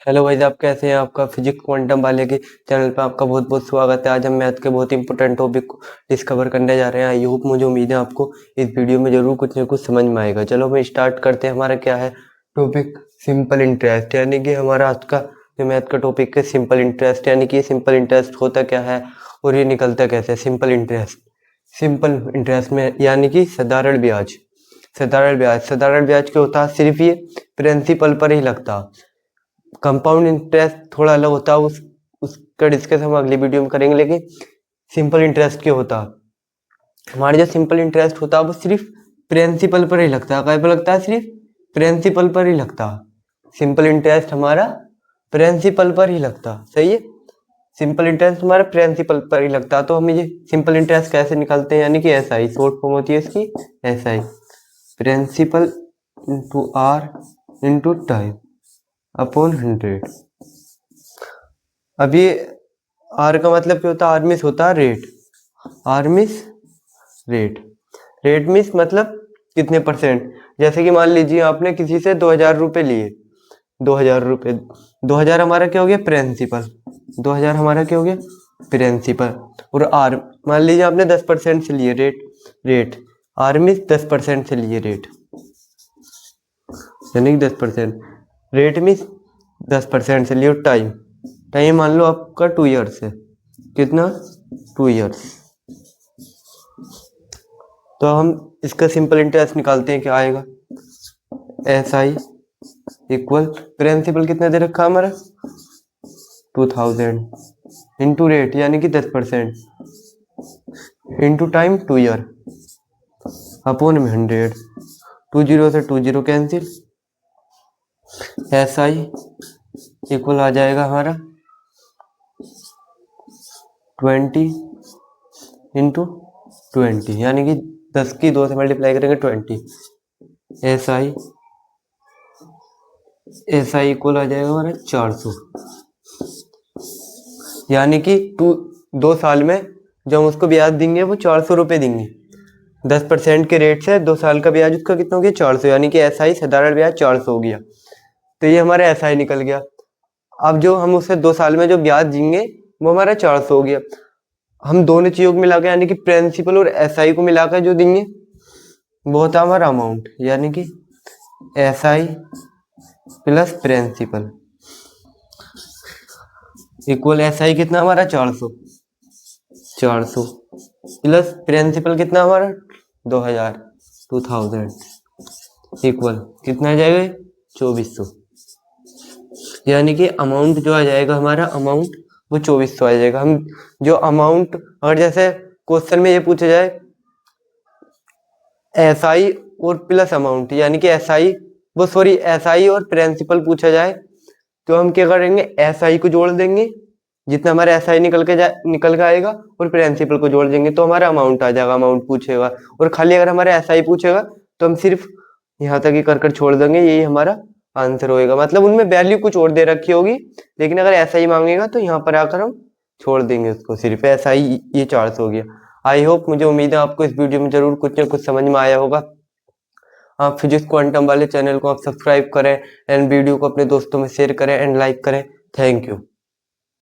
Hello भाई साहब, कैसे हैं? आपका फिजिक्स क्वांटम वाले के चैनल पे आपका बहुत बहुत स्वागत है। आज हम मैथ के बहुत इंपॉर्टेंट टॉपिक को डिस्कवर करने जा रहे हैं। आई होप, मुझे उम्मीद है आपको इस वीडियो में जरूर कुछ ना कुछ समझ में आएगा। चलो हम स्टार्ट करते हैं। हमारा क्या है टॉपिक? सिंपल इंटरेस्ट, यानी कि हमारा आज का जो मैथ का टॉपिक है सिंपल इंटरेस्ट। यानी कि सिंपल इंटरेस्ट होता क्या है और ये निकलता कैसे? सिंपल इंटरेस्ट में यानी कि साधारण ब्याज। साधारण ब्याज क्या होता है? सिर्फ ये प्रिंसिपल पर ही लगता। कंपाउंड इंटरेस्ट थोड़ा अलग होता है, उसका डिस्कस हम अगली वीडियो में करेंगे। लेकिन सिंपल इंटरेस्ट क्या होता है? हमारे जो सिंपल इंटरेस्ट होता है वो सिर्फ प्रिंसिपल पर ही लगता है। क्या पर लगता है? सिर्फ प्रिंसिपल पर ही लगता है। सिंपल इंटरेस्ट हमारा प्रिंसिपल पर ही लगता है। सही है, सिंपल इंटरेस्ट हमारा प्रिंसिपल पर ही लगता है। तो हम ये सिंपल इंटरेस्ट कैसे निकालते हैं? यानी कि SI शॉर्ट फॉर्म होती है इसकी, SI principal into R into time upon 100। अब ये आर का मतलब क्या होता है? आर्मिस होता है रेट। आर्मिस रेट, रेट मीन्स मतलब कितने परसेंट। जैसे कि मान लीजिए आपने किसी से 2000 रुपये लिए। 2000 रुपये, 2000 हमारा क्या हो गया? प्रिंसिपल। 2000 हमारा क्या हो गया? प्रिंसिपल। और आर मान लीजिए आपने 10% से लिए रेट आर्मिस 10% से लिए रेट, यानी कि 10%। रेट मीन्स 10% से लियो। टाइम मान लो आपका 2 ईयर्स है। कितना? 2 ईयर्स। तो हम इसका सिंपल इंटरेस्ट निकालते हैं। क्या आएगा? SI इक्वल प्रिंसिपल कितना दे रखा हमारा? 2000 इंटू रेट यानी कि 10% इंटू टाइम 2 ईयर अपॉन में 100। 20 से 20 कैंसिल। SI इक्वल आ जाएगा हमारा 20 इंटू 20, यानी कि 10 की 2 से मल्टीप्लाई करेंगे 20। SI इक्वल आ जाएगा हमारा 400, यानी कि 2 साल में जो हम उसको ब्याज देंगे वो 400 रुपये देंगे। 10% के रेट से 2 साल का ब्याज उसका कितना हो गया? 400, यानी कि SI साधारण ब्याज 400 हो गया। तो ये हमारा SI निकल गया। अब जो हम उसे 2 साल में जो ब्याज देंगे वो हमारा 400 हो गया। हम दोनों चीज़ों को मिलाकर यानी कि प्रिंसिपल और SI को मिलाकर जो देंगे वो होता है हमारा अमाउंट, यानी कि SI plus principal equal SI कितना हमारा? 400 प्लस प्रिंसिपल कितना हमारा? 2000 इक्वल कितना आ जाएगा? 2400, यानी कि अमाउंट जो आ जाएगा हमारा अमाउंट वो 2400 आ जाएगा। हम जो अमाउंट, अगर जैसे क्वेश्चन में ये पूछा जाए SI और प्लस अमाउंट, यानी कि SI और प्रिंसिपल पूछा जाए तो हम क्या करेंगे? SI को जोड़ देंगे, जितना हमारा SI निकल के आएगा, और प्रिंसिपल को जोड़ देंगे तो हमारा अमाउंट आ जाएगा। अमाउंट पूछेगा और खाली अगर हमारा SI पूछेगा तो हम सिर्फ यहाँ तक ही कर छोड़ देंगे, यही हमारा आंसर होएगा। मतलब उनमें वैल्यू कुछ और दे रखी होगी, लेकिन अगर SI मांगेगा तो यहाँ पर आकर हम छोड़ देंगे उसको। सिर्फ SI ये 400 हो गया। आई होप, मुझे उम्मीद है आपको इस वीडियो में जरूर कुछ ना कुछ समझ में आया होगा। आप फिजिक्स क्वांटम वाले चैनल को आप सब्सक्राइब करें एंड वीडियो को अपने दोस्तों में शेयर करें एंड लाइक करें। Thank you.